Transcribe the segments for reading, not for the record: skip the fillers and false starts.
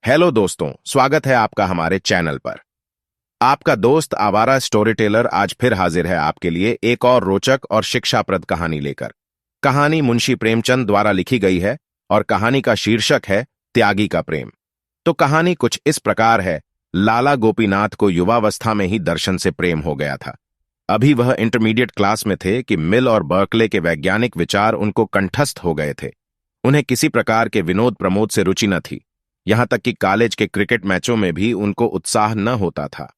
Hello दोस्तों, स्वागत है आपका हमारे चैनल पर। आपका दोस्त आवारा स्टोरी टेलर आज फिर हाजिर है आपके लिए एक और रोचक और शिक्षाप्रद कहानी लेकर। कहानी मुंशी प्रेमचंद द्वारा लिखी गई है और कहानी का शीर्षक है त्यागी का प्रेम। तो कहानी कुछ इस प्रकार है। लाला गोपीनाथ को युवावस्था में ही दर्शन से प्रेम हो गया था। अभी वह इंटरमीडिएट क्लास में थे कि मिल और बर्कले के वैज्ञानिक विचार उनको कंठस्थ हो गए थे। उन्हें किसी प्रकार के विनोद प्रमोद से रुचि न थी। यहां तक कि कॉलेज के क्रिकेट मैचों में भी उनको उत्साह न होता था।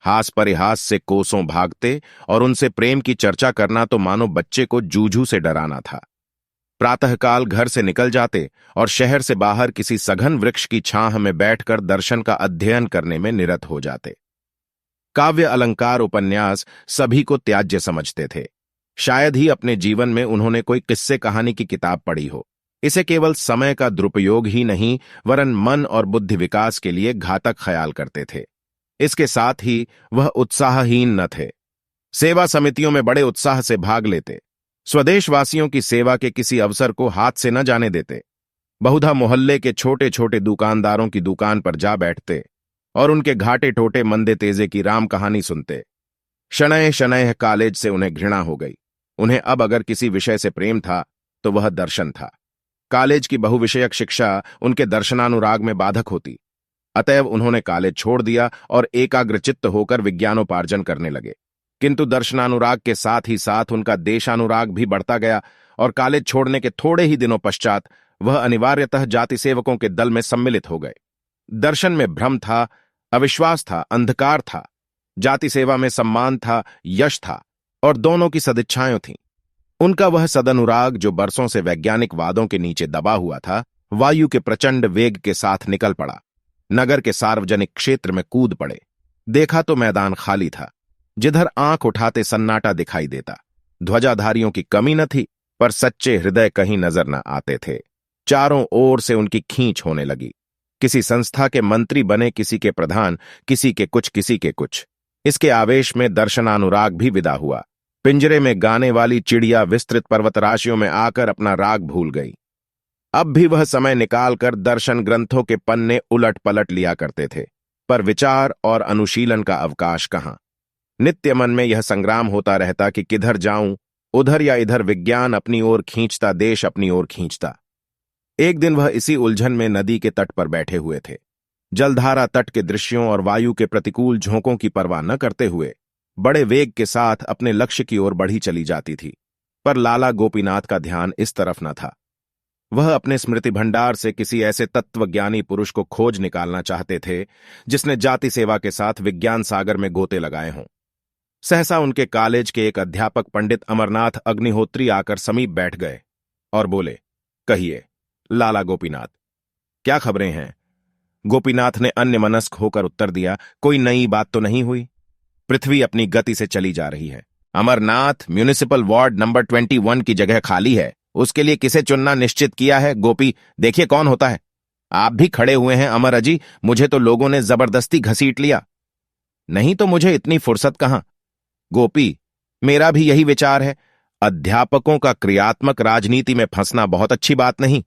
हास परिहास से कोसों भागते और उनसे प्रेम की चर्चा करना तो मानो बच्चे को जूझू से डराना था। प्रातःकाल घर से निकल जाते और शहर से बाहर किसी सघन वृक्ष की छांह में बैठकर दर्शन का अध्ययन करने में निरत हो जाते। काव्य अलंकार उपन्यास सभी को त्याज्य समझते थे। शायद ही अपने जीवन में उन्होंने कोई किस्से कहानी की किताब पढ़ी हो। इसे केवल समय का दुरुपयोग ही नहीं वरन मन और बुद्धि विकास के लिए घातक ख्याल करते थे। इसके साथ ही वह उत्साहहीन न थे। सेवा समितियों में बड़े उत्साह से भाग लेते। स्वदेशवासियों की सेवा के किसी अवसर को हाथ से न जाने देते। बहुधा मोहल्ले के छोटे छोटे दुकानदारों की दुकान पर जा बैठते और उनके घाटे टोटे मंदे तेजे की राम कहानी सुनते। शनैः शनैः कॉलेज से उन्हें घृणा हो गई। उन्हें अब अगर किसी विषय से प्रेम था तो वह दर्शन था। कॉलेज की बहुविषयक शिक्षा उनके दर्शनानुराग में बाधक होती। अतएव उन्होंने कॉलेज छोड़ दिया और एकाग्रचित्त होकर विज्ञानोपार्जन करने लगे। किंतु दर्शनानुराग के साथ ही साथ उनका देशानुराग भी बढ़ता गया और कॉलेज छोड़ने के थोड़े ही दिनों पश्चात वह अनिवार्यतः जाति सेवकों के दल में सम्मिलित हो गए। दर्शन में भ्रम था, अविश्वास था, अंधकार था। जाति सेवा में सम्मान था, यश था और दोनों की सदिच्छाएं थीं। उनका वह सदनुराग जो बरसों से वैज्ञानिक वादों के नीचे दबा हुआ था, वायु के प्रचंड वेग के साथ निकल पड़ा। नगर के सार्वजनिक क्षेत्र में कूद पड़े। देखा तो मैदान खाली था। जिधर आंख उठाते सन्नाटा दिखाई देता। ध्वजाधारियों की कमी न थी, पर सच्चे हृदय कहीं नजर न आते थे। चारों ओर से उनकी खींच होने लगी। किसी संस्था के मंत्री बने, किसी के प्रधान, किसी के कुछ, किसी के कुछ। इसके आवेश में दर्शनानुराग भी विदा हुआ। पिंजरे में गाने वाली चिड़िया विस्तृत पर्वतराशियों में आकर अपना राग भूल गई। अब भी वह समय निकालकर दर्शन ग्रंथों के पन्ने उलट पलट लिया करते थे, पर विचार और अनुशीलन का अवकाश कहां। नित्य मन में यह संग्राम होता रहता कि किधर जाऊं, उधर या इधर। विज्ञान अपनी ओर खींचता, देश अपनी ओर खींचता। एक दिन वह इसी उलझन में नदी के तट पर बैठे हुए थे। जलधारा तट के दृश्यों और वायु के प्रतिकूल झोंकों की परवाह न करते हुए बड़े वेग के साथ अपने लक्ष्य की ओर बढ़ी चली जाती थी। पर लाला गोपीनाथ का ध्यान इस तरफ न था। वह अपने स्मृति भंडार से किसी ऐसे तत्वज्ञानी पुरुष को खोज निकालना चाहते थे जिसने जाति सेवा के साथ विज्ञान सागर में गोते लगाए हों। सहसा उनके कॉलेज के एक अध्यापक पंडित अमरनाथ अग्निहोत्री आकर समीप बैठ गए और बोले, कहिए लाला गोपीनाथ, क्या खबरें हैं? गोपीनाथ ने अन्यमनस्क होकर उत्तर दिया, कोई नई बात तो नहीं हुई। पृथ्वी अपनी गति से चली जा रही है। अमरनाथ, म्युनिसिपल वार्ड नंबर 21 की जगह खाली है। उसके लिए किसे चुनना निश्चित किया है? गोपी, देखिए कौन होता है। आप भी खड़े हुए हैं अमर अजी, मुझे तो लोगों ने जबरदस्ती घसीट लिया। नहीं तो मुझे इतनी फुर्सत कहां। गोपी, मेरा भी यही विचार है। अध्यापकों का क्रियात्मक राजनीति में फंसना बहुत अच्छी बात नहीं।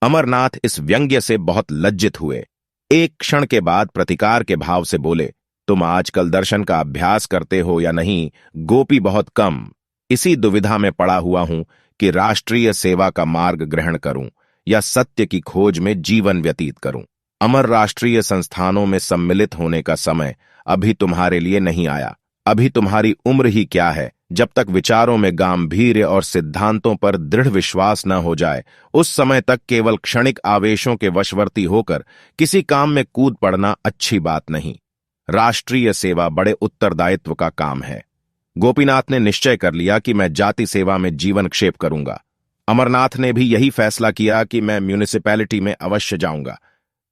अमरनाथ इस व्यंग्य से बहुत लज्जित हुए। एक क्षण के बाद प्रतिकार के भाव से बोले, तुम आजकल दर्शन का अभ्यास करते हो या नहीं? गोपी, बहुत कम। इसी दुविधा में पड़ा हुआ हूं कि राष्ट्रीय सेवा का मार्ग ग्रहण करूं या सत्य की खोज में जीवन व्यतीत करूं। अमर राष्ट्रीय संस्थानों में सम्मिलित होने का समय अभी तुम्हारे लिए नहीं आया। अभी तुम्हारी उम्र ही क्या है। जब तक विचारों में गांभीर्य और सिद्धांतों पर दृढ़ विश्वास न हो जाए, उस समय तक केवल क्षणिक आवेशों के वशवर्ती होकर किसी काम में कूद पड़ना अच्छी बात नहीं। राष्ट्रीय सेवा बड़े उत्तरदायित्व का काम है। गोपीनाथ ने निश्चय कर लिया कि मैं जाति सेवा में जीवन क्षेप करूंगा। अमरनाथ ने भी यही फैसला किया कि मैं म्युनिसिपैलिटी में अवश्य जाऊंगा।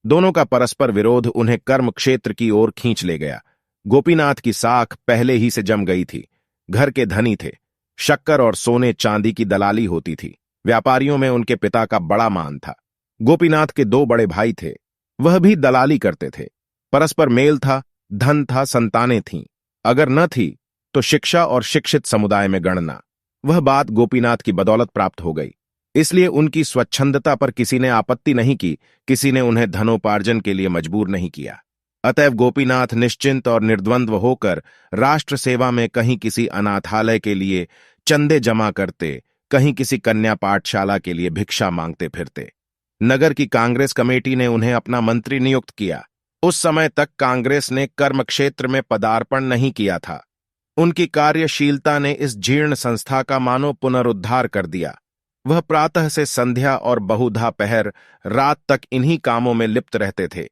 दोनों का परस्पर विरोध उन्हें कर्म क्षेत्र की ओर खींच ले गया। गोपीनाथ की साख पहले ही से जम गई थी। घर के धनी थे। शक्कर और सोने चांदी की दलाली होती थी। व्यापारियों में उनके पिता का बड़ा मान था। गोपीनाथ के दो बड़े भाई थे, वह भी दलाली करते थे। परस्पर मेल था, धन था, संतानें थीं। अगर न थी तो शिक्षा और शिक्षित समुदाय में गणना। वह बात गोपीनाथ की बदौलत प्राप्त हो गई। इसलिए उनकी स्वच्छंदता पर किसी ने आपत्ति नहीं की, किसी ने उन्हें धनोपार्जन के लिए मजबूर नहीं किया। अतएव गोपीनाथ निश्चिंत और निर्द्वंद्व होकर राष्ट्र सेवा में कहीं किसी अनाथालय के लिए चंदे जमा करते, कहीं किसी कन्या पाठशाला के लिए भिक्षा मांगते फिरते। नगर की कांग्रेस कमेटी ने उन्हें अपना मंत्री नियुक्त किया। उस समय तक कांग्रेस ने कर्म क्षेत्र में पदार्पण नहीं किया था। उनकी कार्यशीलता ने इस जीर्ण संस्था का मानो पुनरुद्धार कर दिया। वह प्रातः से संध्या और बहुधा पहर रात तक इन्हीं कामों में लिप्त रहते थे।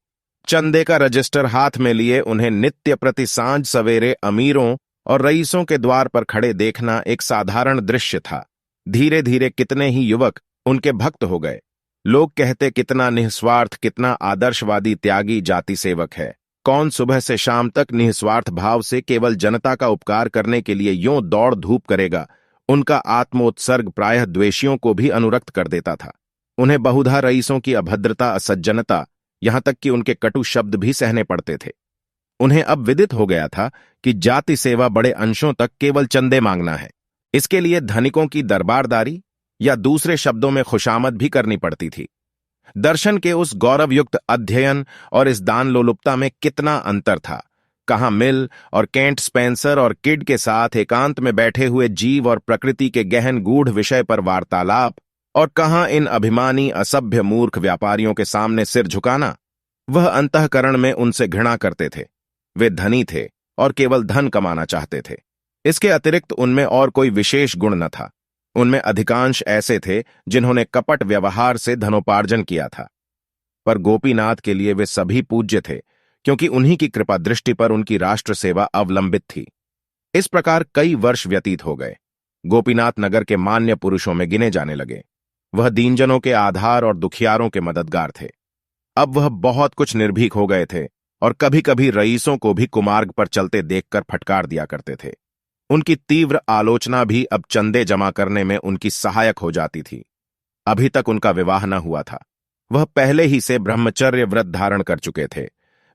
चंदे का रजिस्टर हाथ में लिए उन्हें नित्य प्रति सांझ सवेरे अमीरों और रईसों के द्वार पर खड़े देखना एक साधारण दृश्य था। धीरे धीरे कितने ही युवक उनके भक्त हो गए। लोग कहते कितना निस्वार्थ, कितना आदर्शवादी त्यागी जाति सेवक है। कौन सुबह से शाम तक निस्वार्थ भाव से केवल जनता का उपकार करने के लिए यूं दौड़ धूप करेगा। उनका आत्मोत्सर्ग प्रायः द्वेषियों को भी अनुरक्त कर देता था। उन्हें बहुधा रईसों की अभद्रता, असज्जनता, यहां तक कि उनके कटु शब्द भी सहने पड़ते थे। उन्हें अब विदित हो गया था कि जाति सेवा बड़े अंशों तक केवल चंदे मांगना है। इसके लिए धनिकों की दरबारदारी या दूसरे शब्दों में खुशामद भी करनी पड़ती थी। दर्शन के उस गौरवयुक्त अध्ययन और इस दान लोलुपता में कितना अंतर था। कहां मिल और केंट स्पेंसर और किड के साथ एकांत में बैठे हुए जीव और प्रकृति के गहन गूढ़ विषय पर वार्तालाप, और कहां इन अभिमानी असभ्य मूर्ख व्यापारियों के सामने सिर झुकाना। वह अंतःकरण में उनसे घृणा करते थे। वे धनी थे और केवल धन कमाना चाहते थे। इसके अतिरिक्त उनमें और कोई विशेष गुण न था। उनमें अधिकांश ऐसे थे जिन्होंने कपट व्यवहार से धनोपार्जन किया था। पर गोपीनाथ के लिए वे सभी पूज्य थे, क्योंकि उन्हीं की कृपा दृष्टि पर उनकी राष्ट्र सेवा अवलंबित थी। इस प्रकार कई वर्ष व्यतीत हो गए। गोपीनाथ नगर के मान्य पुरुषों में गिने जाने लगे। वह दीनजनों के आधार और दुखियारों के मददगार थे। अब वह बहुत कुछ निर्भीक हो गए थे और कभी कभी रईसों को भी कुमार्ग पर चलते देखकर फटकार दिया करते थे। उनकी तीव्र आलोचना भी अब चंदे जमा करने में उनकी सहायक हो जाती थी। अभी तक उनका विवाह न हुआ था। वह पहले ही से ब्रह्मचर्य व्रत धारण कर चुके थे।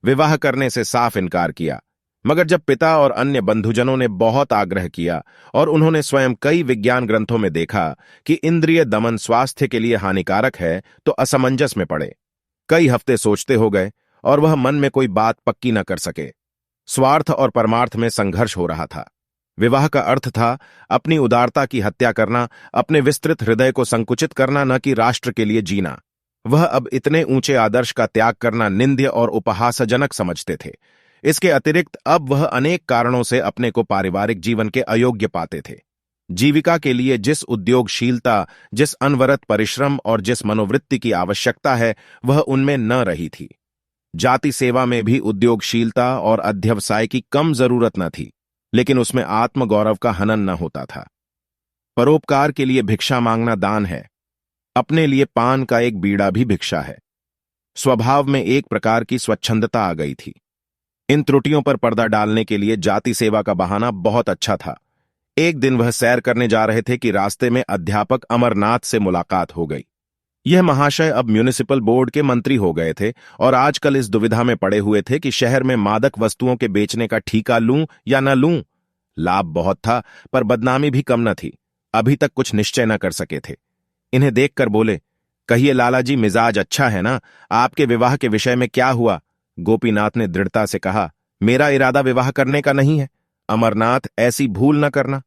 विवाह करने से साफ इनकार किया, मगर जब पिता और अन्य बंधुजनों ने बहुत आग्रह किया और उन्होंने स्वयं कई विज्ञान ग्रंथों में देखा कि इंद्रिय दमन स्वास्थ्य के लिए हानिकारक है, तो असमंजस में पड़े। कई हफ्ते सोचते हो गए और वह मन में कोई बात पक्की न कर सके। स्वार्थ और परमार्थ में संघर्ष हो रहा था। विवाह का अर्थ था अपनी उदारता की हत्या करना, अपने विस्तृत हृदय को संकुचित करना, न कि राष्ट्र के लिए जीना। वह अब इतने ऊंचे आदर्श का त्याग करना निंद्य और उपहासजनक समझते थे। इसके अतिरिक्त अब वह अनेक कारणों से अपने को पारिवारिक जीवन के अयोग्य पाते थे। जीविका के लिए जिस उद्योगशीलता, जिस अनवरत परिश्रम और जिस मनोवृत्ति की आवश्यकता है, वह उनमें न रही थी। जाति सेवा में भी उद्योगशीलता और अध्यवसाय की कम जरूरत न थी, लेकिन उसमें आत्मगौरव का हनन न होता था। परोपकार के लिए भिक्षा मांगना दान है। अपने लिए पान का एक बीड़ा भी भिक्षा है। स्वभाव में एक प्रकार की स्वच्छंदता आ गई थी। इन त्रुटियों पर पर्दा डालने के लिए जाति सेवा का बहाना बहुत अच्छा था। एक दिन वह सैर करने जा रहे थे कि रास्ते में अध्यापक अमरनाथ से मुलाकात हो गई। यह महाशय अब म्युनिसिपल बोर्ड के मंत्री हो गए थे और आजकल इस दुविधा में पड़े हुए थे कि शहर में मादक वस्तुओं के बेचने का ठीका लूं या न लूं। लाभ बहुत था, पर बदनामी भी कम न थी। अभी तक कुछ निश्चय न कर सके थे। इन्हें देखकर बोले, कहिए लालाजी, मिजाज अच्छा है ना? आपके विवाह के विषय में क्या हुआ? गोपीनाथ ने दृढ़ता से कहा, मेरा इरादा विवाह करने का नहीं है। अमरनाथ, ऐसी भूल न करना।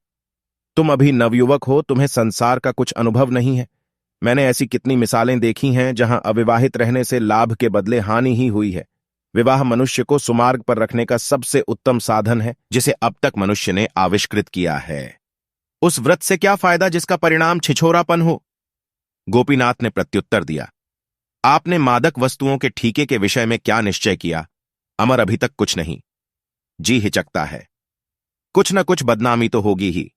तुम अभी नवयुवक हो, तुम्हें संसार का कुछ अनुभव नहीं है। मैंने ऐसी कितनी मिसालें देखी हैं जहां अविवाहित रहने से लाभ के बदले हानि ही हुई है। विवाह मनुष्य को सुमार्ग पर रखने का सबसे उत्तम साधन है, जिसे अब तक मनुष्य ने आविष्कृत किया है। उस व्रत से क्या फायदा जिसका परिणाम छिछोरापन हो? गोपीनाथ ने प्रत्युत्तर दिया, आपने मादक वस्तुओं के ठीके के विषय में क्या निश्चय किया? अमर, अभी तक कुछ नहीं। जी हिचकता है। कुछ न कुछ बदनामी तो होगी ही।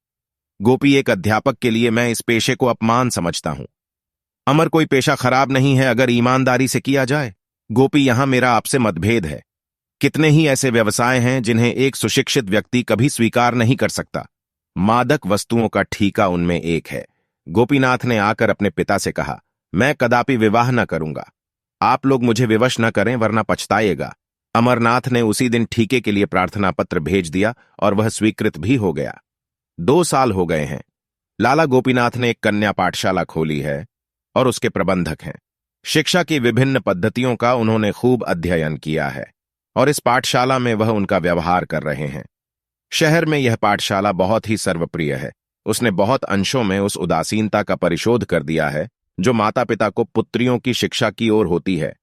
गोपी, एक अध्यापक के लिए मैं इस पेशे को अपमान समझता हूं। अमर, कोई पेशा खराब नहीं है अगर ईमानदारी से किया जाए। गोपी, यहां मेरा आपसे मतभेद है। कितने ही ऐसे व्यवसाय हैं जिन्हें एक सुशिक्षित व्यक्ति कभी स्वीकार नहीं कर सकता। मादक वस्तुओं का ठीका उनमें एक है। गोपीनाथ ने आकर अपने पिता से कहा, मैं कदापि विवाह न करूंगा। आप लोग मुझे विवश न करें, वरना पछताएगा। अमरनाथ ने उसी दिन ठीके के लिए प्रार्थना पत्र भेज दिया और वह स्वीकृत भी हो गया। 2 साल हो गए हैं। लाला गोपीनाथ ने एक कन्या पाठशाला खोली है और उसके प्रबंधक हैं। शिक्षा की विभिन्न पद्धतियों का उन्होंने खूब अध्ययन किया है और इस पाठशाला में वह उनका व्यवहार कर रहे हैं। शहर में यह पाठशाला बहुत ही सर्वप्रिय है। उसने बहुत अंशों में उस उदासीनता का परिशोध कर दिया है जो माता पिता को पुत्रियों की शिक्षा की ओर होती है।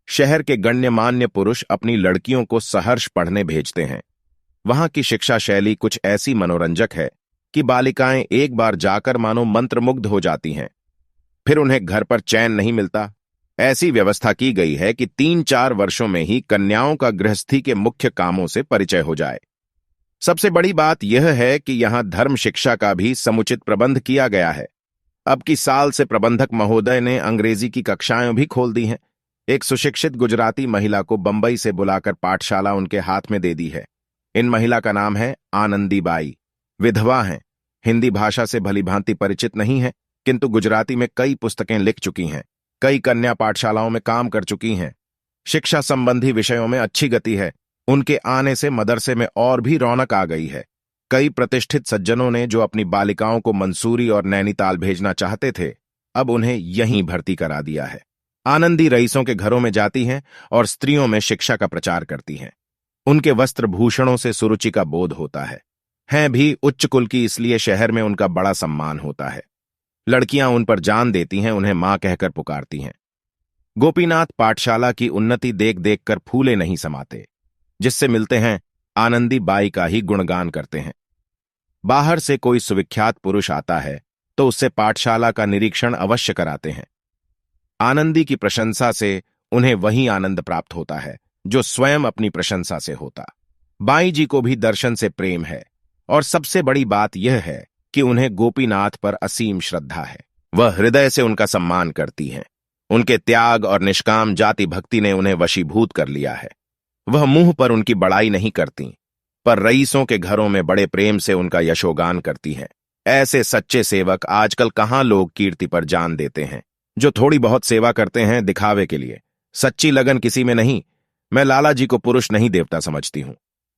शहर के गण्यमान्य पुरुष अपनी लड़कियों को सहर्ष पढ़ने भेजते हैं। वहां की शिक्षा शैली कुछ ऐसी मनोरंजक है कि बालिकाएं एक बार जाकर मानो मंत्रमुग्ध हो जाती हैं। फिर उन्हें घर पर चैन नहीं मिलता। ऐसी व्यवस्था की गई है कि 3-4 वर्षों में ही कन्याओं का गृहस्थी के मुख्य कामों से परिचय हो जाए। सबसे बड़ी बात यह है कि यहां धर्म शिक्षा का भी समुचित प्रबंध किया गया है। अब की साल से प्रबंधक महोदय ने अंग्रेजी की कक्षाएं भी खोल दी हैं। एक सुशिक्षित गुजराती महिला को बंबई से बुलाकर पाठशाला उनके हाथ में दे दी है। इन महिला का नाम है आनंदी बाई। विधवा हैं, हिंदी भाषा से भलीभांति परिचित नहीं है, किंतु गुजराती में कई पुस्तकें लिख चुकी हैं, कई कन्या पाठशालाओं में काम कर चुकी हैं। शिक्षा संबंधी विषयों में अच्छी गति है। उनके आने से मदरसे में और भी रौनक आ गई है। कई प्रतिष्ठित सज्जनों ने जो अपनी बालिकाओं को मंसूरी और नैनीताल भेजना चाहते थे, अब उन्हें यहीं भर्ती करा दिया है। आनंदी रईसों के घरों में जाती हैं और स्त्रियों में शिक्षा का प्रचार करती हैं। उनके वस्त्र भूषणों से सुरुचि का बोध होता है। हैं भी उच्च कुल की, इसलिए शहर में उनका बड़ा सम्मान होता है। लड़कियां उन पर जान देती हैं, उन्हें मां कहकर पुकारती हैं। गोपीनाथ पाठशाला की उन्नति देख देख कर फूले नहीं समाते। जिससे मिलते हैं आनंदी बाई का ही गुणगान करते हैं। बाहर से कोई सुविख्यात पुरुष आता है तो उससे पाठशाला का निरीक्षण अवश्य कराते हैं। आनंदी की प्रशंसा से उन्हें वही आनंद प्राप्त होता है जो स्वयं अपनी प्रशंसा से होता। बाई जी को भी दर्शन से प्रेम है और सबसे बड़ी बात यह है कि उन्हें गोपीनाथ पर असीम श्रद्धा है। वह हृदय से उनका सम्मान करती हैं। उनके त्याग और निष्काम जाति भक्ति ने उन्हें वशीभूत कर लिया है। वह मुंह पर उनकी बड़ाई नहीं करती, पर रईसों के घरों में बड़े प्रेम से उनका यशोगान करती हैं। ऐसे सच्चे सेवक आजकल कहाँ लोग कीर्ति पर जान देते हैं। जो थोड़ी बहुत सेवा करते हैं दिखावे के लिए, सच्ची लगन किसी में नहीं। मैं लाला जी को पुरुष नहीं देवता समझती हूं।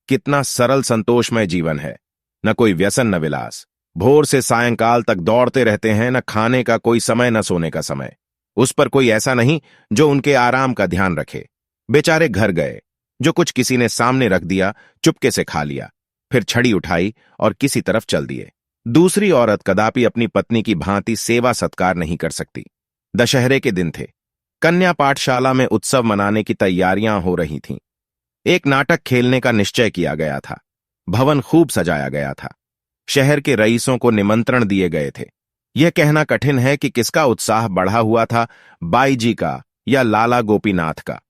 कितना सरल संतोषमय जीवन है, न कोई व्यसन न विलास। भोर से सायंकाल तक दौड़ते रहते हैं, न खाने का कोई समय न सोने का समय। उस पर कोई ऐसा नहीं जो उनके आराम का ध्यान रखे। बेचारे घर गए, जो कुछ किसी ने सामने रख दिया चुपके से खा लिया, फिर छड़ी उठाई और किसी तरफ चल दिए। दूसरी औरत कदापि अपनी पत्नी की भांति सेवा सत्कार नहीं कर सकती। दशहरे के दिन थे। कन्या पाठशाला में उत्सव मनाने की तैयारियां हो रही थीं। एक नाटक खेलने का निश्चय किया गया था। भवन खूब सजाया गया था। शहर के रईसों को निमंत्रण दिए गए थे। यह कहना कठिन है कि किसका उत्साह बढ़ा हुआ था, बाई जी का या लाला गोपीनाथ का।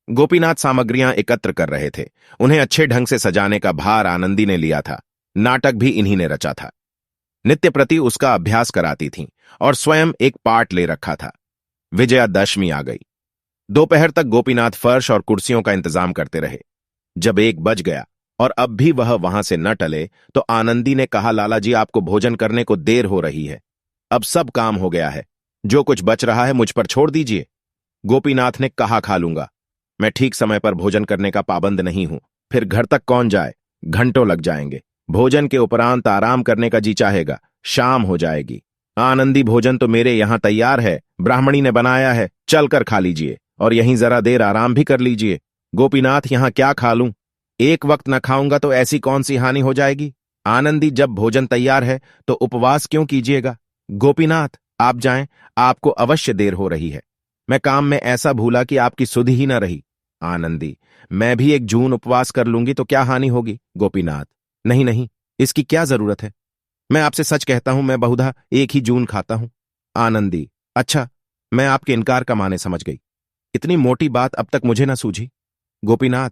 गोपीनाथ सामग्रियां एकत्र कर रहे थे। उन्हें अच्छे ढंग से सजाने का भार आनंदी ने लिया था। नाटक भी इन्हीं ने रचा था। नित्य प्रति उसका अभ्यास कराती थीं और स्वयं एक पाठ ले रखा था। विजयादशमी आ गई। दोपहर तक गोपीनाथ फर्श और कुर्सियों का इंतजाम करते रहे। जब 1 बज गया और अब भी वह वहां से न टले तो आनंदी ने कहा, लाला जी आपको भोजन करने को देर हो रही है। अब सब काम हो गया है, जो कुछ बच रहा है मुझ पर छोड़ दीजिए। गोपीनाथ ने कहा, खा लूंगा। मैं ठीक समय पर भोजन करने का पाबंद नहीं हूं। फिर घर तक कौन जाए, घंटों लग जाएंगे। भोजन के उपरांत आराम करने का जी चाहेगा, शाम हो जाएगी। आनंदी भोजन तो मेरे यहां तैयार है, ब्राह्मणी ने बनाया है, चलकर खा लीजिए और यहीं जरा देर आराम भी कर लीजिए। गोपीनाथ यहां क्या खा लूं, एक वक्त न खाऊंगा तो ऐसी कौन सी हानि हो जाएगी। आनंदी जब भोजन तैयार है तो उपवास क्यों कीजिएगा। गोपीनाथ आप जाएं, आपको अवश्य देर हो रही है। मैं काम में ऐसा भूला कि आपकी सुध ही न रही। आनंदी मैं भी 1 जून उपवास कर लूंगी तो क्या हानि होगी। गोपीनाथ नहीं नहीं, इसकी क्या जरूरत है। मैं आपसे सच कहता हूं, मैं बहुधा 1 ही जून खाता हूं। आनंदी अच्छा, मैं आपके इनकार का माने समझ गई। इतनी मोटी बात अब तक मुझे ना सूझी। गोपीनाथ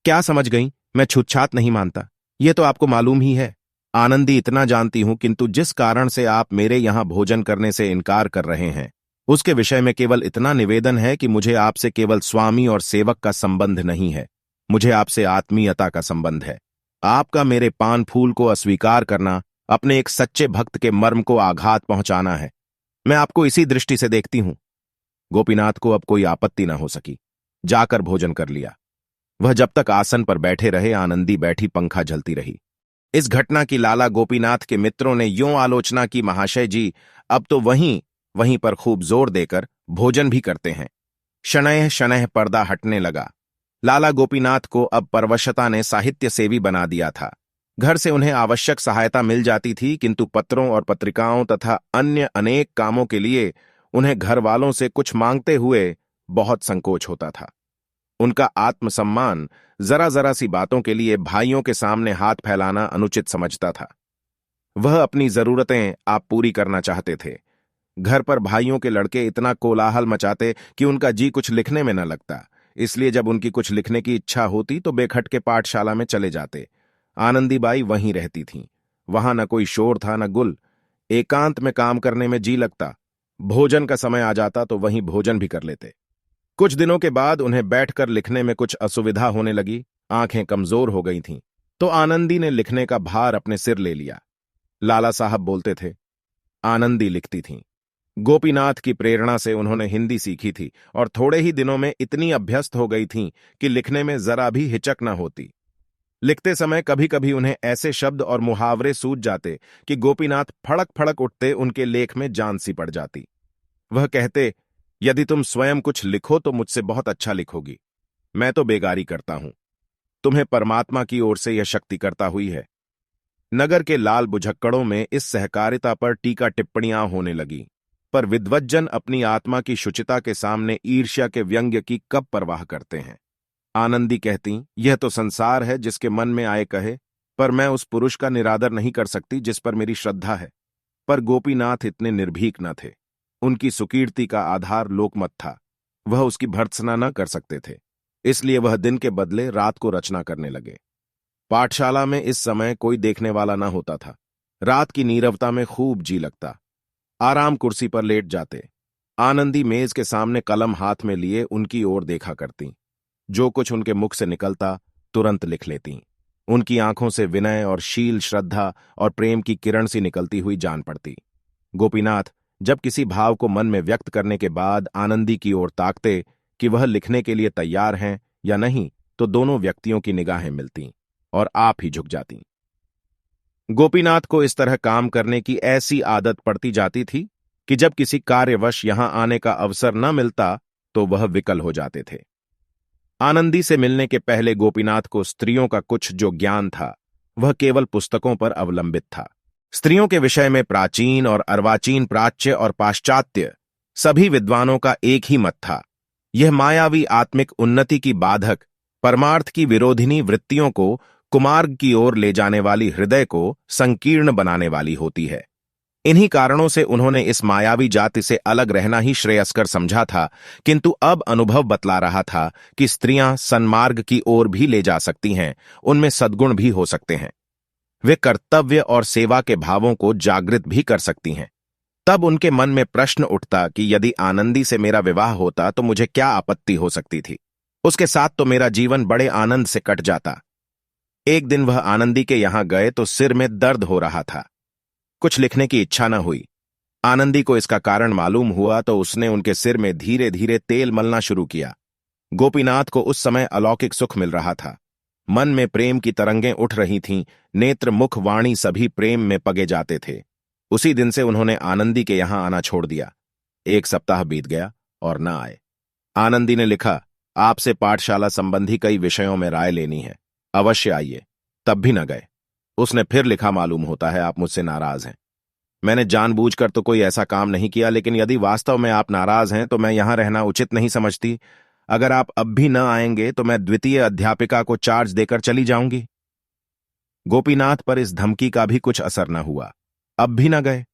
क्या समझ गई, मैं छूतछात नहीं मानता, यह तो आपको मालूम ही है। आनंदी इतना जानती हूं, किंतु जिस कारण से आप मेरे यहां भोजन करने से इनकार कर रहे हैं उसके विषय में केवल इतना निवेदन है कि मुझे आपसे केवल स्वामी और सेवक का संबंध नहीं है, मुझे आपसे आत्मीयता का संबंध है। आपका मेरे पान फूल को अस्वीकार करना अपने एक सच्चे भक्त के मर्म को आघात पहुंचाना है। मैं आपको इसी दृष्टि से देखती हूं। गोपीनाथ को अब कोई आपत्ति न हो सकी। जाकर भोजन कर लिया। वह जब तक आसन पर बैठे रहे, आनंदी बैठी पंखा झलती रही। इस घटना की लाला गोपीनाथ के मित्रों ने यूं आलोचना की, महाशय जी अब तो वहीं वहीं पर खूब जोर देकर भोजन भी करते हैं। शनैः शनैः पर्दा हटने लगा। लाला गोपीनाथ को अब परवशता ने साहित्य सेवी बना दिया था। घर से उन्हें आवश्यक सहायता मिल जाती थी, किंतु पत्रों और पत्रिकाओं तथा अन्य अनेक कामों के लिए उन्हें घर वालों से कुछ मांगते हुए बहुत संकोच होता था। उनका आत्मसम्मान जरा जरा सी बातों के लिए भाइयों के सामने हाथ फैलाना अनुचित समझता था। वह अपनी जरूरतें आप पूरी करना चाहते थे। घर पर भाइयों के लड़के इतना कोलाहल मचाते कि उनका जी कुछ लिखने में न लगता, इसलिए जब उनकी कुछ लिखने की इच्छा होती तो बेखटके पाठशाला में चले जाते। आनंदीबाई वहीं रहती थीं। वहां न कोई शोर था न गुल। एकांत में काम करने में जी लगता। भोजन का समय आ जाता तो वहीं भोजन भी कर लेते। कुछ दिनों के बाद उन्हें बैठकर लिखने में कुछ असुविधा होने लगी। आंखें कमजोर हो गई थीं, तो आनंदी ने लिखने का भार अपने सिर ले लिया। लाला साहब बोलते थे, आनंदी लिखती थीं। गोपीनाथ की प्रेरणा से उन्होंने हिंदी सीखी थी और थोड़े ही दिनों में इतनी अभ्यस्त हो गई थीं कि लिखने में जरा भी हिचक न होती। लिखते समय कभी कभी उन्हें ऐसे शब्द और मुहावरे सूझ जाते कि गोपीनाथ फड़क फड़क उठते उनके लेख में जान सी पड़ जाती। वह कहते, यदि तुम स्वयं कुछ लिखो तो मुझसे बहुत अच्छा लिखोगी। मैं तो बेगारी करता हूं, तुम्हें परमात्मा की ओर से यह शक्ति करता हुई है। नगर के लाल बुझक्कड़ों में इस सहकारिता पर टीका टिप्पणियां होने लगी, पर विद्वज्जन अपनी आत्मा की शुचिता के सामने ईर्ष्या के व्यंग्य की कब परवाह करते हैं। आनंदी कहती, यह तो संसार है जिसके मन में आए कहे, पर मैं उस पुरुष का निरादर नहीं कर सकती जिस पर मेरी श्रद्धा है। पर गोपीनाथ इतने निर्भीक न थे। उनकी सुकीर्ति का आधार लोकमत था। वह उसकी भर्त्सना न कर सकते थे, इसलिए वह दिन के बदले रात को रचना करने लगे। पाठशाला में इस समय कोई देखने वाला न होता था। रात की नीरवता में खूब जी लगता। आराम कुर्सी पर लेट जाते। आनंदी मेज के सामने कलम हाथ में लिए उनकी ओर देखा करती। जो कुछ उनके मुख से निकलता तुरंत लिख लेती। उनकी आंखों से विनय और शील, श्रद्धा और प्रेम की किरण सी निकलती हुई जान पड़ती। गोपीनाथ जब किसी भाव को मन में व्यक्त करने के बाद आनंदी की ओर ताकते कि वह लिखने के लिए तैयार हैं या नहीं, तो दोनों व्यक्तियों की निगाहें मिलतीं और आप ही झुक जातीं। गोपीनाथ को इस तरह काम करने की ऐसी आदत पड़ती जाती थी कि जब किसी कार्यवश यहां आने का अवसर न मिलता तो वह विकल हो जाते थे। आनंदी से मिलने के पहले गोपीनाथ को स्त्रियों का कुछ जो ज्ञान था वह केवल पुस्तकों पर अवलंबित था। स्त्रियों के विषय में प्राचीन और अर्वाचीन, प्राच्य और पाश्चात्य सभी विद्वानों का एक ही मत था। यह मायावी आत्मिक उन्नति की बाधक, परमार्थ की विरोधिनी वृत्तियों को कुमार्ग की ओर ले जाने वाली, हृदय को संकीर्ण बनाने वाली होती है। इन्हीं कारणों से उन्होंने इस मायावी जाति से अलग रहना ही श्रेयस्कर समझा था, किंतु अब अनुभव बतला रहा था कि स्त्रियां सन्मार्ग की ओर भी ले जा सकती हैं, उनमें सद्गुण भी हो सकते हैं। वे कर्तव्य और सेवा के भावों को जागृत भी कर सकती हैं। तब उनके मन में प्रश्न उठता कि यदि आनंदी से मेरा विवाह होता तो मुझे क्या आपत्ति हो सकती थी। उसके साथ तो मेरा जीवन बड़े आनंद से कट जाता। एक दिन वह आनंदी के यहां गए तो सिर में दर्द हो रहा था। कुछ लिखने की इच्छा न हुई। आनंदी को इसका कारण मालूम हुआ तो उसने उनके सिर में धीरे धीरे तेल मलना शुरू किया। गोपीनाथ को उस समय अलौकिक सुख मिल रहा था। मन में प्रेम की तरंगें उठ रही थीं। नेत्र, मुख, वाणी सभी प्रेम में पगे जाते थे। उसी दिन से उन्होंने आनंदी के यहां आना छोड़ दिया। 1 सप्ताह बीत गया और न आए। आनंदी ने लिखा, आपसे पाठशाला संबंधी कई विषयों में राय लेनी है, अवश्य आइए। तब भी न गए। उसने फिर लिखा, मालूम होता है आप मुझसे नाराज हैं। मैंने जानबूझकर तो कोई ऐसा काम नहीं किया, लेकिन यदि वास्तव में आप नाराज हैं तो मैं यहां रहना उचित नहीं समझती। अगर आप अब भी न आएंगे तो मैं द्वितीय अध्यापिका को चार्ज देकर चली जाऊंगी। गोपीनाथ पर इस धमकी का भी कुछ असर न हुआ। अब भी न गए।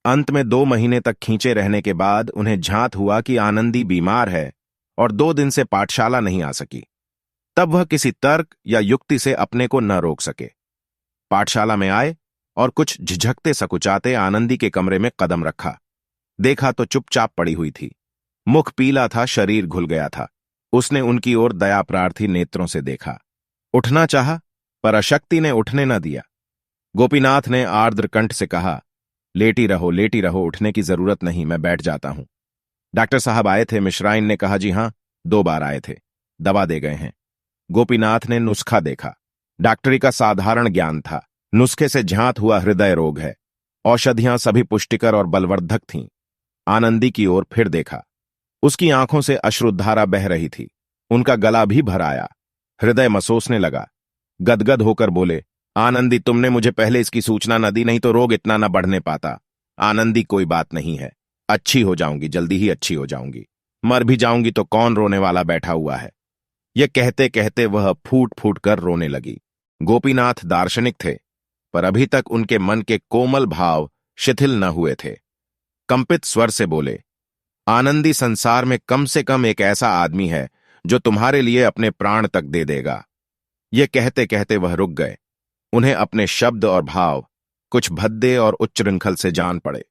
अंत में 2 महीने तक खींचे रहने के बाद उन्हें झांत हुआ कि आनंदी बीमार है और 2 दिन से पाठशाला नहीं आ सकी। तब वह किसी तर्क या युक्ति से अपने को न रोक सके। पाठशाला में आए और कुछ झिझकते सकुचाते आनंदी के कमरे में कदम रखा। देखा तो चुपचाप पड़ी हुई थी। मुख पीला था, शरीर घुल गया था। उसने उनकी ओर दया प्रार्थी नेत्रों से देखा। उठना चाहा, पर अशक्ति ने उठने न दिया। गोपीनाथ ने आर्द्र कंठ से कहा, लेटी रहो, उठने की जरूरत नहीं, मैं बैठ जाता हूं। डॉक्टर साहब आए थे? मिश्राइन ने कहा, जी हां, 2 बार आए थे, दवा दे गए हैं। गोपीनाथ ने नुस्खा देखा। डॉक्टरी का साधारण ज्ञान था। नुस्खे से झांत हुआ हृदय रोग है। औषधियां सभी पुष्टिकर और बलवर्धक थीं। आनंदी की ओर फिर देखा। उसकी आंखों से अश्रुधारा बह रही थी। उनका गला भी भर आया। हृदय मसोसने लगा। गदगद होकर बोले, आनंदी, तुमने मुझे पहले इसकी सूचना न दी, नहीं तो रोग इतना न बढ़ने पाता। आनंदी, कोई बात नहीं है, अच्छी हो जाऊंगी, जल्दी ही अच्छी हो जाऊंगी। मर भी जाऊंगी तो कौन रोने वाला बैठा हुआ है। यह कहते कहते वह फूट फूट कर रोने लगी। गोपीनाथ दार्शनिक थे, पर अभी तक उनके मन के कोमल भाव शिथिल न हुए थे। कंपित स्वर से बोले, आनंदी, संसार में कम से कम एक ऐसा आदमी है जो तुम्हारे लिए अपने प्राण तक दे देगा। ये कहते कहते वह रुक गए। उन्हें अपने शब्द और भाव कुछ भद्दे और उच्चृंखल से जान पड़े।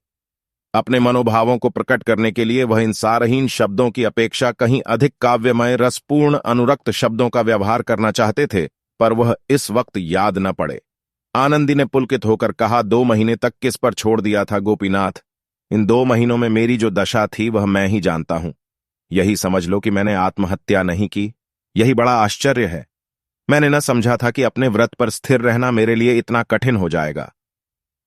अपने मनोभावों को प्रकट करने के लिए वह इन सारहीन शब्दों की अपेक्षा कहीं अधिक काव्यमय, रसपूर्ण, अनुरक्त शब्दों का व्यवहार करना चाहते थे, पर वह इस वक्त याद न पड़े। आनंदी ने पुलकित होकर कहा, 2 महीने तक किस पर छोड़ दिया था गोपीनाथ? इन 2 महीनों में मेरी जो दशा थी वह मैं ही जानता हूं। यही समझ लो कि मैंने आत्महत्या नहीं की। यही बड़ा आश्चर्य है। मैंने न समझा था कि अपने व्रत पर स्थिर रहना मेरे लिए इतना कठिन हो जाएगा।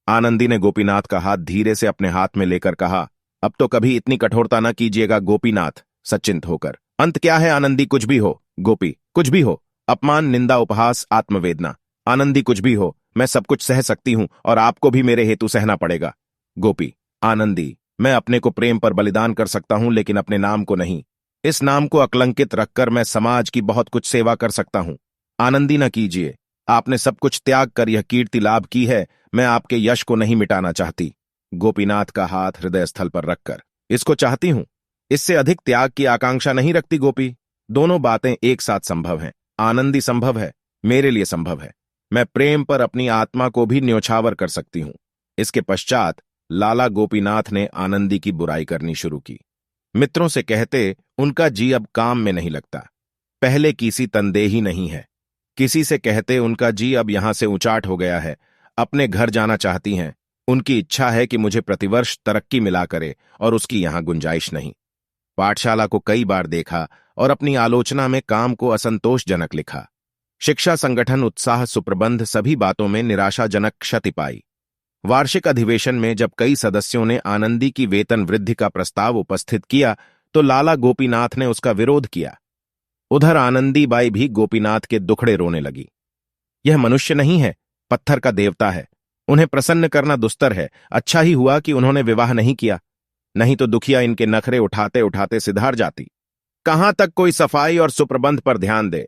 आनंदी ने गोपीनाथ का हाथ धीरे से अपने हाथ में लेकर कहा, अब तो कभी इतनी कठोरता न कीजिएगा गोपीनाथ। सचिंत होकर, अंत क्या है आनंदी? कुछ भी हो गोपी, कुछ भी हो। अपमान, निंदा, उपहास, आत्मवेदना, आनंदी कुछ भी हो, मैं सब कुछ सह सकती हूं और आपको भी मेरे हेतु सहना पड़ेगा। गोपी, आनंदी, मैं अपने को प्रेम पर बलिदान कर सकता हूं, लेकिन अपने नाम को नहीं। इस नाम को अकलंकित रखकर मैं समाज की बहुत कुछ सेवा कर सकता हूं। आनंदी, न कीजिए। आपने सब कुछ त्याग कर यह कीर्ति लाभ की है, मैं आपके यश को नहीं मिटाना चाहती। गोपीनाथ का हाथ हृदय स्थल पर रखकर, इसको चाहती हूं, इससे अधिक त्याग की आकांक्षा नहीं रखती गोपी। दोनों बातें एक साथ संभव हैं। आनंदी संभव है, मेरे लिए संभव है। मैं प्रेम पर अपनी आत्मा को भी न्योछावर कर सकती हूं। इसके पश्चात लाला गोपीनाथ ने आनंदी की बुराई करनी शुरू की। मित्रों से कहते, उनका जी अब काम में नहीं लगता, पहले किसी तनदेही नहीं है। किसी से कहते, उनका जी अब यहां से उचाट हो गया है, अपने घर जाना चाहती हैं। उनकी इच्छा है कि मुझे प्रतिवर्ष तरक्की मिला करे और उसकी यहां गुंजाइश नहीं। पाठशाला को कई बार देखा और अपनी आलोचना में काम को असंतोषजनक लिखा। शिक्षा संगठन, उत्साह, सुप्रबंध, सभी बातों में निराशाजनक क्षति पाई। वार्षिक अधिवेशन में जब कई सदस्यों ने आनंदी की वेतन वृद्धि का प्रस्ताव उपस्थित किया तो लाला गोपीनाथ ने उसका विरोध किया। उधर आनंदी बाई भी गोपीनाथ के दुखड़े रोने लगी। यह मनुष्य नहीं है, पत्थर का देवता है। उन्हें प्रसन्न करना दुस्तर है। अच्छा ही हुआ कि उन्होंने विवाह नहीं किया, नहीं तो दुखिया इनके नखरे उठाते उठाते सिधार जाती। कहां तक कोई सफाई और सुप्रबंध पर ध्यान दे।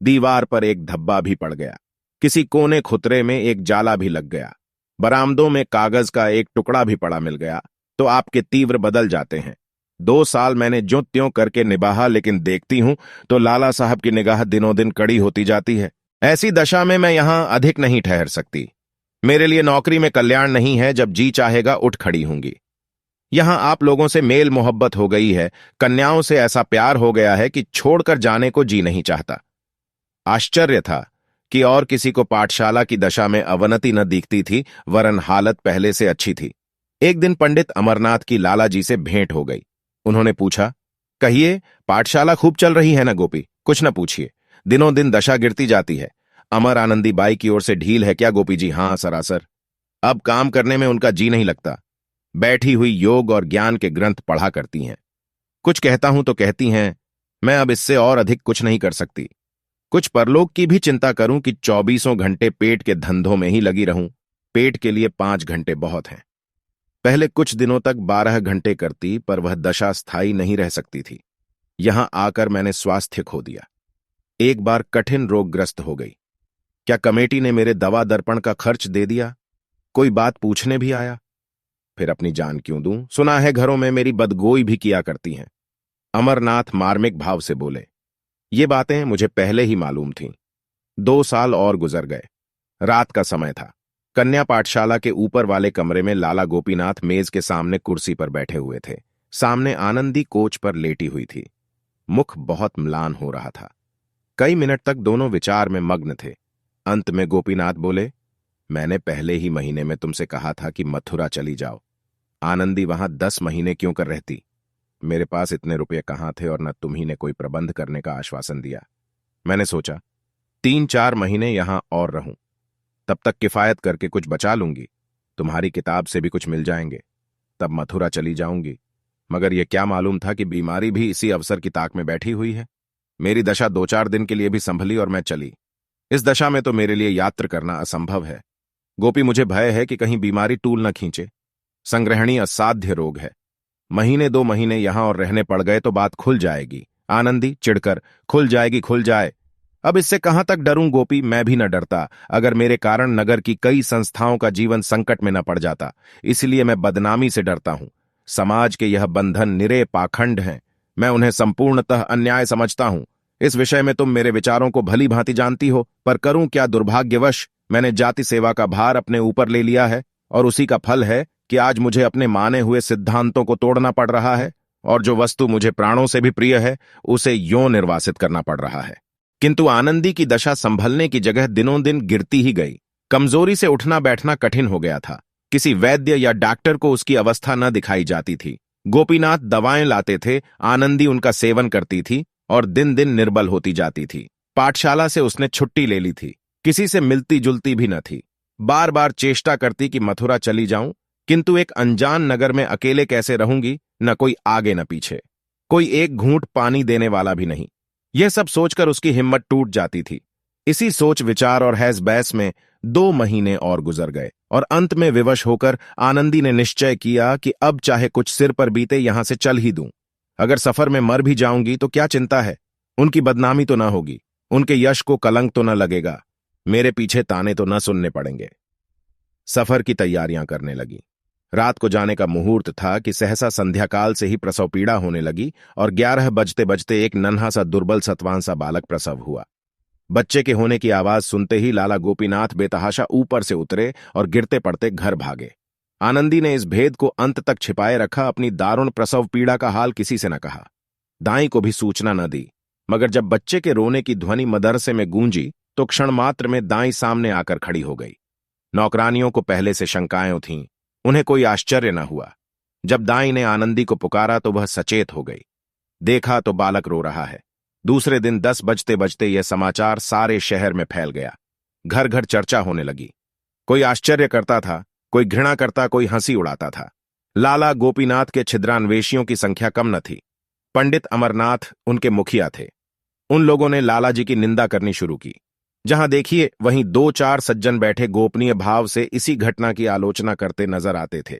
दीवार पर एक धब्बा भी पड़ गया, किसी कोने खुतरे में एक जाला भी लग गया, बरामदों में कागज का एक टुकड़ा भी पड़ा मिल गया तो आपके तीव्र बदल जाते हैं। 2 साल मैंने ज्यों त्यों करके निभाा, लेकिन देखती हूं तो लाला साहब की निगाह दिनों दिन कड़ी होती जाती है। ऐसी दशा में मैं यहां अधिक नहीं ठहर सकती। मेरे लिए नौकरी में कल्याण नहीं है, जब जी चाहेगा उठ खड़ी होंगी। यहां आप लोगों से मेल मोहब्बत हो गई है, कन्याओं से ऐसा प्यार हो गया है कि छोड़कर जाने को जी नहीं चाहता। आश्चर्य था कि और किसी को पाठशाला की दशा में अवनति न दिखती थी, वरन हालत पहले से अच्छी थी। एक दिन पंडित अमरनाथ की लाला जी से भेंट हो गई। उन्होंने पूछा, कहिए, पाठशाला खूब चल रही है ना गोपी? कुछ न पूछिए, दिनों दिन दशा गिरती जाती है। अमर आनंदी बाई की ओर से ढील है क्या गोपी जी? हाँ सरासर। अब काम करने में उनका जी नहीं लगता। बैठी हुई योग और ज्ञान के ग्रंथ पढ़ा करती हैं। कुछ कहता हूं तो कहती हैं, मैं अब इससे और अधिक कुछ नहीं कर सकती। कुछ परलोक की भी चिंता करूं कि 24 घंटे पेट के धंधों में ही लगी रहूं। पेट के लिए 5 घंटे बहुत हैं। पहले कुछ दिनों तक 12 घंटे करती, पर वह दशा स्थायी नहीं रह सकती थी। यहां आकर मैंने स्वास्थ्य खो दिया। एक बार कठिन रोगग्रस्त हो गई। क्या कमेटी ने मेरे दवा दर्पण का खर्च दे दिया? कोई बात पूछने भी आया? फिर अपनी जान क्यों दूं? सुना है घरों में मेरी बदगोई भी किया करती हैं। अमरनाथ मार्मिक भाव से बोले, ये बातें मुझे पहले ही मालूम थीं। 2 साल और गुजर गए। रात का समय था। कन्या पाठशाला के ऊपर वाले कमरे में लाला गोपीनाथ मेज के सामने कुर्सी पर बैठे हुए थे। सामने आनंदी कोच पर लेटी हुई थी। मुख बहुत म्लान हो रहा था। कई मिनट तक दोनों विचार में मग्न थे। अंत में गोपीनाथ बोले, मैंने पहले ही महीने में तुमसे कहा था कि मथुरा चली जाओ। आनंदी वहां 10 महीने क्यों कर रहती? मेरे पास इतने रुपये कहाँ थे और न तुम्ही ने कोई प्रबंध करने का आश्वासन दिया। मैंने सोचा 3-4 महीने यहां और रहूं, तब तक किफायत करके कुछ बचा लूंगी। तुम्हारी किताब से भी कुछ मिल जाएंगे। तब मथुरा चली जाऊंगी। मगर यह क्या मालूम था कि बीमारी भी इसी अवसर की ताक में बैठी हुई है। मेरी दशा 2-4 दिन के लिए भी संभली और मैं चली। इस दशा में तो मेरे लिए यात्रा करना असंभव है। गोपी, मुझे भय है कि कहीं बीमारी टूल न खींचे। संग्रहणी असाध्य रोग है। महीने 2 महीने यहां और रहने पड़ गए तो बात खुल जाएगी। आनंदी चिढ़कर, खुल जाएगी, खुल जाए। अब इससे कहां तक डरूं गोपी, मैं भी न डरता अगर मेरे कारण नगर की कई संस्थाओं का जीवन संकट में न पड़ जाता। इसलिए मैं बदनामी से डरता हूं। समाज के यह बंधन निरे पाखंड हैं। मैं उन्हें संपूर्णतः अन्याय समझता हूं। इस विषय में तुम मेरे विचारों को भली भांति जानती हो, पर करूं क्या, दुर्भाग्यवश मैंने जाति सेवा का भार अपने ऊपर ले लिया है और उसी का फल है कि आज मुझे अपने माने हुए सिद्धांतों को तोड़ना पड़ रहा है और जो वस्तु मुझे प्राणों से भी प्रिय है उसे यों निर्वासित करना पड़ रहा है। किंतु आनंदी की दशा संभलने की जगह दिनों दिन गिरती ही गई। कमजोरी से उठना बैठना कठिन हो गया था। किसी वैद्य या डॉक्टर को उसकी अवस्था न दिखाई जाती थी। गोपीनाथ दवाएं लाते थे, आनंदी उनका सेवन करती थी और दिन दिन निर्बल होती जाती थी। पाठशाला से उसने छुट्टी ले ली थी, किसी से मिलती जुलती भी न थी। बार बार चेष्टा करती कि मथुरा चली जाऊं, किंतु एक अनजान नगर में अकेले कैसे रहूंगी, न कोई आगे न पीछे, कोई एक घूंट पानी देने वाला भी नहीं। यह सब सोचकर उसकी हिम्मत टूट जाती थी। इसी सोच विचार और हैस बैस में 2 महीने और गुजर गए और अंत में विवश होकर आनंदी ने निश्चय किया कि अब चाहे कुछ सिर पर बीते यहां से चल ही दूं। अगर सफर में मर भी जाऊंगी तो क्या चिंता है, उनकी बदनामी तो न होगी, उनके यश को कलंक तो न लगेगा, मेरे पीछे ताने तो न सुनने पड़ेंगे। सफर की तैयारियां करने लगी। रात को जाने का मुहूर्त था कि सहसा संध्याकाल से ही प्रसव पीड़ा होने लगी और 11 बजते बजते एक नन्हा सा दुर्बल सत्वान सा बालक प्रसव हुआ। बच्चे के होने की आवाज सुनते ही लाला गोपीनाथ बेतहाशा ऊपर से उतरे और गिरते पड़ते घर भागे। आनंदी ने इस भेद को अंत तक छिपाए रखा, अपनी दारुण प्रसव पीड़ा का हाल किसी से न कहा, दाई को भी सूचना न दी। मगर जब बच्चे के रोने की ध्वनि मदरसे में गूंजी तो क्षण मात्र में दाई सामने आकर खड़ी हो गई। नौकरानियों को पहले से शंकाएं थीं, उन्हें कोई आश्चर्य न हुआ। जब दाई ने आनंदी को पुकारा तो वह सचेत हो गई। देखा तो बालक रो रहा है। दूसरे दिन 10 बजते बजते यह समाचार सारे शहर में फैल गया। घर घर चर्चा होने लगी। कोई आश्चर्य करता था, कोई घृणा करता, कोई हंसी उड़ाता था। लाला गोपीनाथ के छिद्रान्वेषियों की संख्या कम न थी। पंडित अमरनाथ उनके मुखिया थे। उन लोगों ने लाला जी की निंदा करनी शुरू की। जहां देखिए वहीं 2-4 सज्जन बैठे गोपनीय भाव से इसी घटना की आलोचना करते नजर आते थे।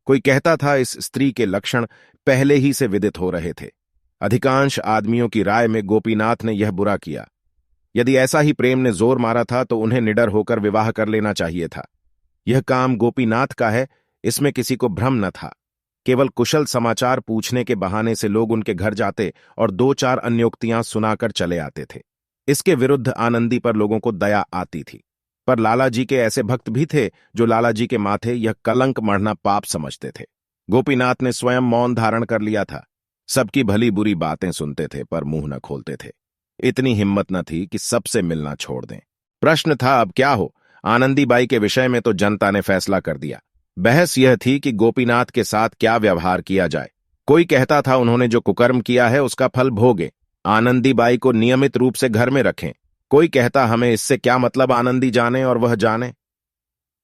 कोई कहता था इस स्त्री के लक्षण पहले ही से विदित हो रहे थे। अधिकांश आदमियों की राय में गोपीनाथ ने यह बुरा किया। यदि ऐसा ही प्रेम ने जोर मारा था तो उन्हें निडर होकर विवाह कर लेना चाहिए था। यह काम गोपीनाथ का है, इसमें किसी को भ्रम न था। केवल कुशल समाचार पूछने के बहाने से लोग उनके घर जाते और 2-4 अन्योक्तियां सुनाकर चले आते थे। इसके विरुद्ध आनंदी पर लोगों को दया आती थी। पर लाला जी के ऐसे भक्त भी थे जो लाला जी के माथे यह कलंक मढ़ना पाप समझते थे। गोपीनाथ ने स्वयं मौन धारण कर लिया था। सबकी भली बुरी बातें सुनते थे पर मुंह न खोलते थे। इतनी हिम्मत न थी कि सबसे मिलना छोड़ दें। प्रश्न था अब क्या हो। आनंदी बाई के विषय में तो जनता ने फैसला कर दिया। बहस यह थी कि गोपीनाथ के साथ क्या व्यवहार किया जाए। कोई कहता था उन्होंने जो कुकर्म किया है उसका फल भोगे, आनंदी बाई को नियमित रूप से घर में रखें। कोई कहता हमें इससे क्या मतलब, आनंदी जाने और वह जाने।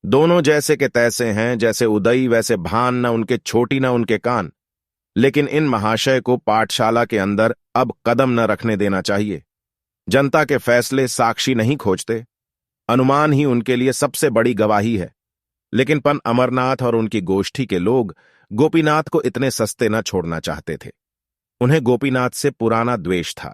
दोनों जैसे के तैसे हैं, जैसे उदई वैसे भान, न उनके छोटी न उनके कान। लेकिन इन महाशय को पाठशाला के अंदर अब कदम न रखने देना चाहिए। जनता के फैसले साक्षी नहीं खोजते, अनुमान ही उनके लिए सबसे बड़ी गवाही है। लेकिन पन अमरनाथ और उनकी गोष्ठी के लोग गोपीनाथ को इतने सस्ते न छोड़ना चाहते थे। उन्हें गोपीनाथ से पुराना द्वेष था।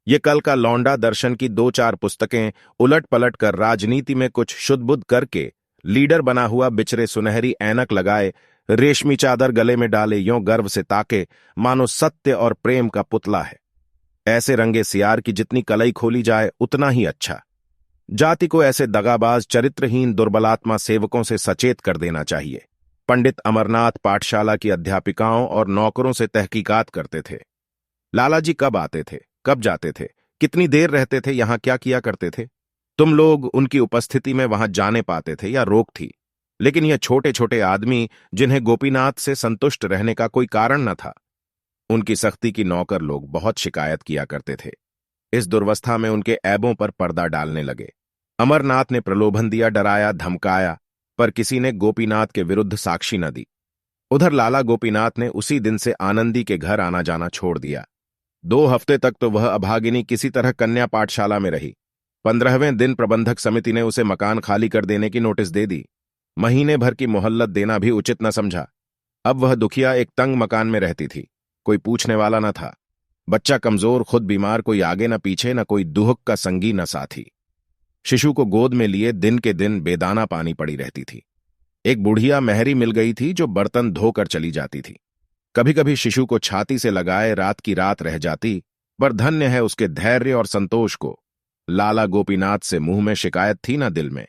ये कल का लौंडा दर्शन की 2-4 पुस्तकें उलट पलट कर राजनीति में कुछ शुद्धबुद्ध करके लीडर बना हुआ बिचरे सुनहरी ऐनक लगाए, रेशमी चादर गले में डाले, यों गर्व से ताके मानो सत्य और प्रेम का पुतला है। ऐसे रंगे सियार की जितनी कलई खोली जाए उतना ही अच्छा। जाति को ऐसे दगाबाज चरित्रहीन दुर्बलात्मा सेवकों से सचेत कर देना चाहिए। पंडित अमरनाथ पाठशाला की अध्यापिकाओं और नौकरों से तहकीकात करते थे। लाला जी कब आते थे, कब जाते थे, कितनी देर रहते थे, यहां क्या किया करते थे। तुम लोग उनकी उपस्थिति में वहां जाने पाते थे या रोक थी। लेकिन यह छोटे छोटे आदमी जिन्हें गोपीनाथ से संतुष्ट रहने का कोई कारण न था, उनकी सख्ती की नौकर लोग बहुत शिकायत किया करते थे। इस दुर्वस्था में उनके ऐबों पर पर्दा डालने लगे। अमरनाथ ने प्रलोभन दिया, डराया, धमकाया, पर किसी ने गोपीनाथ के विरुद्ध साक्षी न दी। उधर लाला गोपीनाथ ने उसी दिन से आनंदी के घर आना जाना छोड़ दिया। 2 हफ्ते तक तो वह अभागिनी किसी तरह कन्या पाठशाला में रही। 15वें दिन प्रबंधक समिति ने उसे मकान खाली कर देने की नोटिस दे दी। महीने भर की मोहल्लत देना भी उचित न समझा। अब वह दुखिया एक तंग मकान में रहती थी। कोई पूछने वाला न था। बच्चा कमजोर, खुद बीमार, कोई आगे न पीछे, न कोई दुहक का संगी न साथी। शिशु को गोद में लिए दिन के दिन बेदाना पानी पड़ी रहती थी। एक बुढ़िया मेहरी मिल गई थी जो बर्तन धोकर चली जाती थी। कभी कभी शिशु को छाती से लगाए रात की रात रह जाती, पर धन्य है उसके धैर्य और संतोष को। लाला गोपीनाथ से मुंह में शिकायत थी ना दिल में।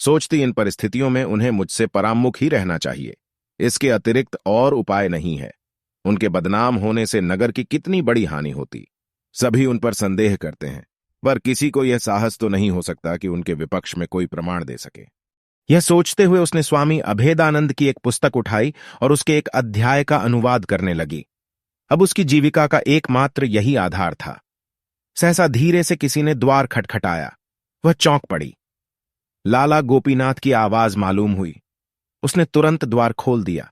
सोचती इन परिस्थितियों में उन्हें मुझसे परामुख ही रहना चाहिए, इसके अतिरिक्त और उपाय नहीं है। उनके बदनाम होने से नगर की कितनी बड़ी हानि होती। सभी उन पर संदेह करते हैं, पर किसी को यह साहस तो नहीं हो सकता कि उनके विपक्ष में कोई प्रमाण दे सके। यह सोचते हुए उसने स्वामी अभेदानंद की एक पुस्तक उठाई और उसके एक अध्याय का अनुवाद करने लगी। अब उसकी जीविका का एकमात्र यही आधार था। सहसा धीरे से किसी ने द्वार खटखटाया। वह चौंक पड़ी। लाला गोपीनाथ की आवाज मालूम हुई। उसने तुरंत द्वार खोल दिया।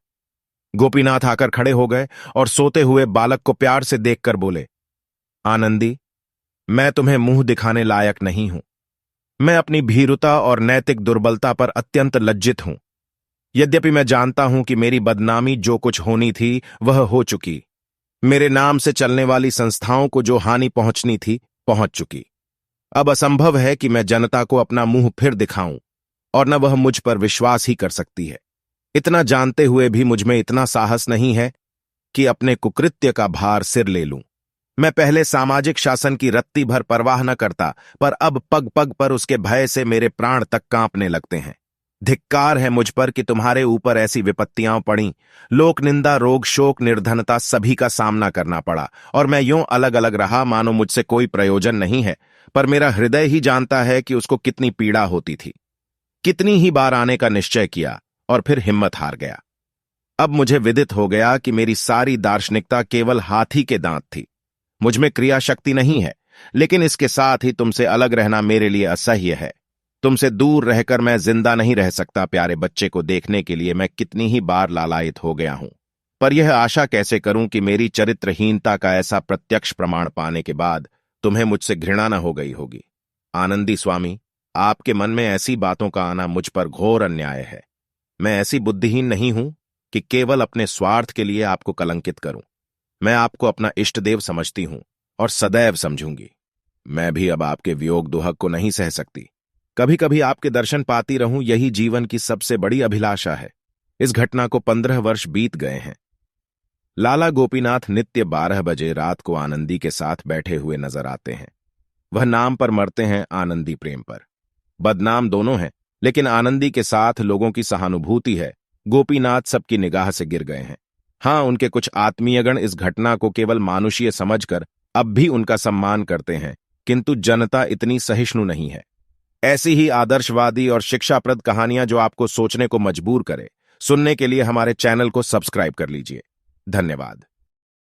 गोपीनाथ आकर खड़े हो गए और सोते हुए बालक को प्यार से देखकर बोले, आनंदी, मैं तुम्हें मुंह दिखाने लायक नहीं हूं। मैं अपनी भीरुता और नैतिक दुर्बलता पर अत्यंत लज्जित हूं। यद्यपि मैं जानता हूं कि मेरी बदनामी जो कुछ होनी थी वह हो चुकी। मेरे नाम से चलने वाली संस्थाओं को जो हानि पहुंचनी थी पहुंच चुकी। अब असंभव है कि मैं जनता को अपना मुंह फिर दिखाऊं, और न वह मुझ पर विश्वास ही कर सकती है। इतना जानते हुए भी मुझ में इतना साहस नहीं है कि अपने कुकृत्य का भार सिर ले लूं। मैं पहले सामाजिक शासन की रत्ती भर परवाह न करता, पर अब पग पग पर उसके भय से मेरे प्राण तक कांपने लगते हैं। धिक्कार है मुझ पर कि तुम्हारे ऊपर ऐसी विपत्तियां पड़ी। लोक निंदा, रोग, शोक, निर्धनता सभी का सामना करना पड़ा, और मैं यूं अलग अलग रहा मानो मुझसे कोई प्रयोजन नहीं है। पर मेरा हृदय ही जानता है कि उसको कितनी पीड़ा होती थी। कितनी ही बार आने का निश्चय किया और फिर हिम्मत हार गया। अब मुझे विदित हो गया कि मेरी सारी दार्शनिकता केवल हाथी के दांत थी। मुझ में क्रिया शक्ति नहीं है, लेकिन इसके साथ ही तुमसे अलग रहना मेरे लिए असह्य है। तुमसे दूर रहकर मैं जिंदा नहीं रह सकता। प्यारे बच्चे को देखने के लिए मैं कितनी ही बार लालायित हो गया हूं, पर यह आशा कैसे करूं कि मेरी चरित्रहीनता का ऐसा प्रत्यक्ष प्रमाण पाने के बाद तुम्हें मुझसे घृणा न हो गई होगी। आनंदी स्वामी, आपके मन में ऐसी बातों का आना मुझ पर घोर अन्याय है। मैं ऐसी बुद्धिहीन नहीं हूं कि केवल अपने स्वार्थ के लिए आपको कलंकित करूं। मैं आपको अपना इष्टदेव समझती हूं और सदैव समझूंगी। मैं भी अब आपके वियोग दुहक को नहीं सह सकती। कभी कभी आपके दर्शन पाती रहूं, यही जीवन की सबसे बड़ी अभिलाषा है। इस घटना को 15 वर्ष बीत गए हैं। लाला गोपीनाथ नित्य 12 बजे रात को आनंदी के साथ बैठे हुए नजर आते हैं। वह नाम पर मरते हैं, आनंदी प्रेम पर। बदनाम दोनों हैं, लेकिन आनंदी के साथ लोगों की सहानुभूति है। गोपीनाथ सबकी निगाह से गिर गए हैं। हां, उनके कुछ आत्मीयगण इस घटना को केवल मानुषीय समझकर अब भी उनका सम्मान करते हैं, किंतु जनता इतनी सहिष्णु नहीं है। ऐसी ही आदर्शवादी और शिक्षाप्रद कहानियां जो आपको सोचने को मजबूर करे, सुनने के लिए हमारे चैनल को सब्सक्राइब कर लीजिए। धन्यवाद।